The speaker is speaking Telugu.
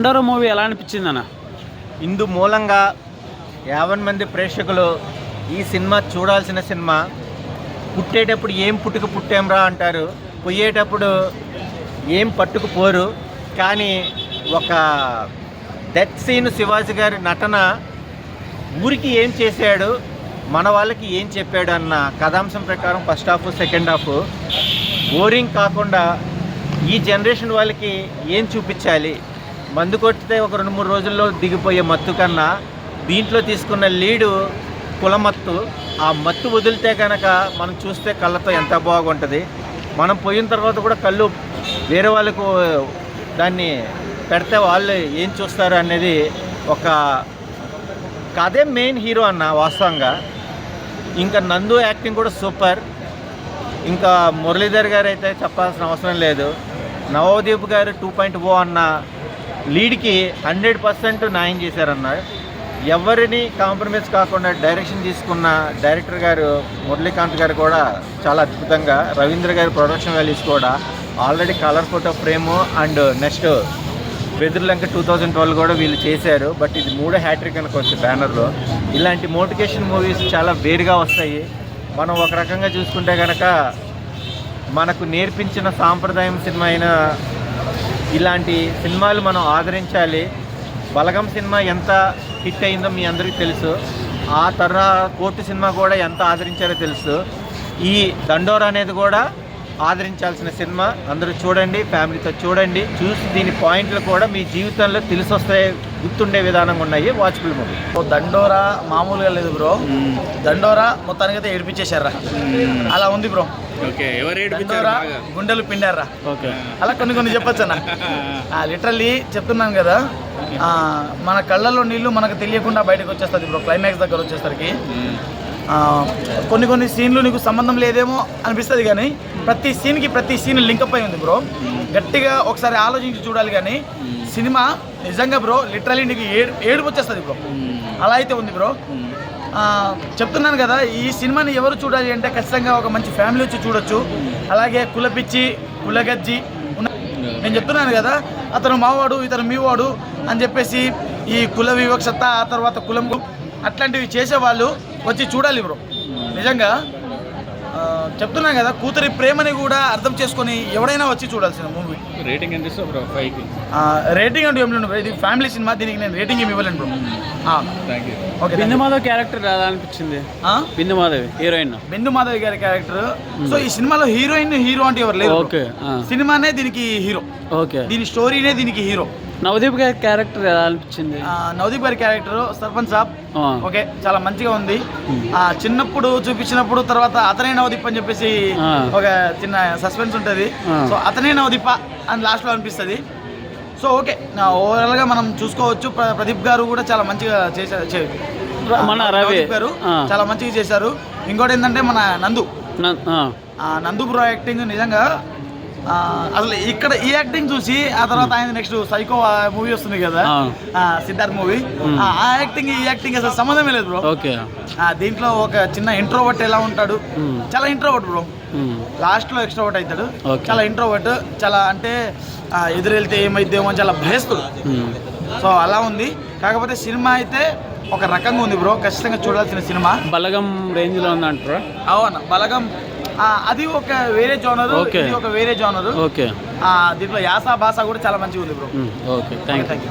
దండోరా మూవీ ఎలా అనిపించింది అన్న? ఇందు మూలంగా 50 మంది ప్రేక్షకులు ఈ సినిమా చూడాల్సిన సినిమా. పుట్టేటప్పుడు ఏం పుట్టుకు పుట్టాంరా అంటారు, పోయేటప్పుడు ఏం పట్టుకుపోరు. కానీ ఒక డెత్ సీన్ శివాజీ గారి నటన ఊరికి ఏం చేశాడు, మన వాళ్ళకి ఏం చెప్పాడు అన్న కథాంశం ప్రకారం first half second half boring కాకుండా ఈ జనరేషన్ వాళ్ళకి ఏం చూపించాలి, మందు కొట్టితే ఒక 2-3 రోజుల్లో దిగిపోయే మత్తు కన్నా దీంట్లో తీసుకున్న లీడు కులమత్తు. ఆ మత్తు వదిలితే కనుక మనం చూస్తే కళ్ళతో ఎంత బాగుంటుంది. మనం పోయిన తర్వాత కూడా కళ్ళు వేరే వాళ్ళకు దాన్ని పెడితే వాళ్ళు ఏం చూస్తారు అనేది ఒక అదే మెయిన్ హీరో అన్న వాస్తవంగా. ఇంకా నందు యాక్టింగ్ కూడా సూపర్. ఇంకా మురళీధర్ గారు అయితే చెప్పాల్సిన అవసరం లేదు. నవదీప్ గారు 2.0 అన్న లీడ్కి 100% న్యాయం చేశారన్న. ఎవరిని కాంప్రమైజ్ కాకుండా డైరెక్షన్ తీసుకున్న డైరెక్టర్ గారు మురళీకాంత్ గారు కూడా చాలా అద్భుతంగా, రవీంద్ర గారి ప్రొడక్షన్ వాల్యూస్ కూడా already colour photo frame and next Bedurulanka 2012 కూడా వీళ్ళు చేశారు. బట్ ఇది 3వ హ్యాట్రిక్ అనుకోవచ్చు బ్యానర్లో. ఇలాంటి మోటివేషన్ మూవీస్ చాలా వేరుగా వస్తాయి. మనం ఒక రకంగా చూసుకుంటే కనుక మనకు నేర్పించిన సాంప్రదాయం సినిమా అయిన ఇలాంటి సినిమాలు మనం ఆదరించాలి. బలగం సినిమా ఎంత హిట్ అయిందో మీ అందరికీ తెలుసు. ఆ కోర్టు సినిమా కూడా ఎంత ఆదరించారో తెలుసు. ఈ దండోరా అనేది కూడా ఆదరించాల్సిన సినిమా. అందరూ చూడండి, ఫ్యామిలీతో చూడండి. చూసి దీని పాయింట్లు కూడా మీ జీవితంలో తెలిసి వస్తాయి, గుర్తుండే విధానంగా ఉన్నాయి. Watchful movie. దండోరా మామూలుగా లేదు బ్రో. దండోరా మొత్తానికి అయితే ఏడిపించేశారా, అలా ఉంది బ్రో. దండోరా గుండెలు పిండారా. అలా కొన్ని చెప్పచ్చు అన్న. లిటరల్లీ చెప్తున్నాను కదా, మన కళ్ళల్లో నీళ్లు మనకు తెలియకుండా బయటకు వచ్చేస్తుంది బ్రో. క్లైమాక్స్ దగ్గర వచ్చేసరికి కొన్ని సీన్లు నీకు సంబంధం లేదేమో అనిపిస్తుంది, కానీ ప్రతి సీన్ లింకప్ అయి ఉంది బ్రో. గట్టిగా ఒకసారి ఆలోచించి చూడాలి. కానీ సినిమా నిజంగా బ్రో లిటరలీ నీకు ఏడుపు వచ్చేస్తుంది బ్రో. అలా అయితే ఉంది బ్రో. చెప్తున్నాను కదా, ఈ సినిమాని ఎవరు చూడాలి అంటే ఖచ్చితంగా ఒక మంచి ఫ్యామిలీ వచ్చి చూడొచ్చు. అలాగే కులపిచ్చి కులగజ్జి నేను చెప్తున్నాను కదా, అతను మావాడు ఇతను మీవాడు అని చెప్పేసి ఈ కుల వివక్షత, ఆ తర్వాత కులం అట్లాంటివి చేసేవాళ్ళు వచ్చి చూడాలి బ్రో. నిజంగా చెప్తున్నాను కదా, కూతురి ప్రేమని కూడా అర్థం చేసుకొని ఎవడైనా వచ్చి చూడాల్సిన మూవీ. రేటింగ్ ఎంత ఇస్తావు బ్రో? 5కి రేటింగ్ అంటే ఏం లేదు, ఇది ఫ్యామిలీ సినిమా, దీనికి నేను రేటింగ్ ఏమి ఇవ్వలేను బ్రో. ఓకే. బిందు మాధవ్ క్యారెక్టర్ ఎలా అనిపించింది? బిందు మాధవి హీరోయిన్, బిందు మాధవి గారి క్యారెక్టర్. సో ఈ సినిమాలో హీరోయిన్ హీరో అంటే ఎవరు లేరు. ఓకే. సినిమానే దీనికి హీరో. ఓకే. దీని స్టోరీనే దీనికి హీరో. నవదీప్ గారి క్యారెక్టర్ ఎలా అనిపించింది? నవదీప్ గారి క్యారెక్టర్ సర్పంచ్ సాబ్ ఓకే, చాలా మంచిగా ఉంది. చిన్నప్పుడు చూపించినప్పుడు తర్వాత అతనే నవదీప్ అని చెప్పేసి ఒక చిన్న సస్పెన్స్ ఉంటుంది. సో అతనే నవదీప అని లాస్ట్లో అనిపిస్తుంది. సో ఓకే, ఓవరాల్గా మనం చూసుకోవచ్చు. ప్రదీప్ గారు కూడా చాలా మంచిగా చేశారు. మన రవి గారు చాలా మంచిగా చేశారు. ఇంకోటి ఏంటంటే మన నందు బ్రో యాక్టింగ్ నిజంగా అసలు ఇక్కడ ఈ యాక్టింగ్ చూసి ఆ తర్వాత ఆయన నెక్స్ట్ సైకో మూవీ వస్తుంది కదా, సిద్ధార్థ్ మూవీ, ఆ యాక్టింగ్ ఈ యాక్టింగ్ అసలు సంబంధమే లేదు బ్రో. దీంట్లో ఒక చిన్న ఇంట్రోవర్ట్ ఎలా ఉంటాడు, చాలా ఇంట్రోవర్ట్ బ్రో. లాస్ట్ లో ఎక్స్ట్రోవర్ట్ అవుతాడు. చాలా ఇంట్రోవర్ట్, చాలా అంటే ఎదురెళ్తే ఏమైద్దేమో చాలా భయస్తుడు. సో అలా ఉంది. కాకపోతే సినిమా అయితే ఒక రకంగా ఉంది బ్రో, ఖచ్చితంగా చూడాల్సిన సినిమా. బలగం రేంజ్ లో ఉందంటారా? అవునా, బలగం అది ఒక వేరే జోనరు, ఇది ఒక వేరే జోనరు. దీంట్లో యాస భాష కూడా చాలా మంచిగా ఉంది బ్రో. Okay, thank you.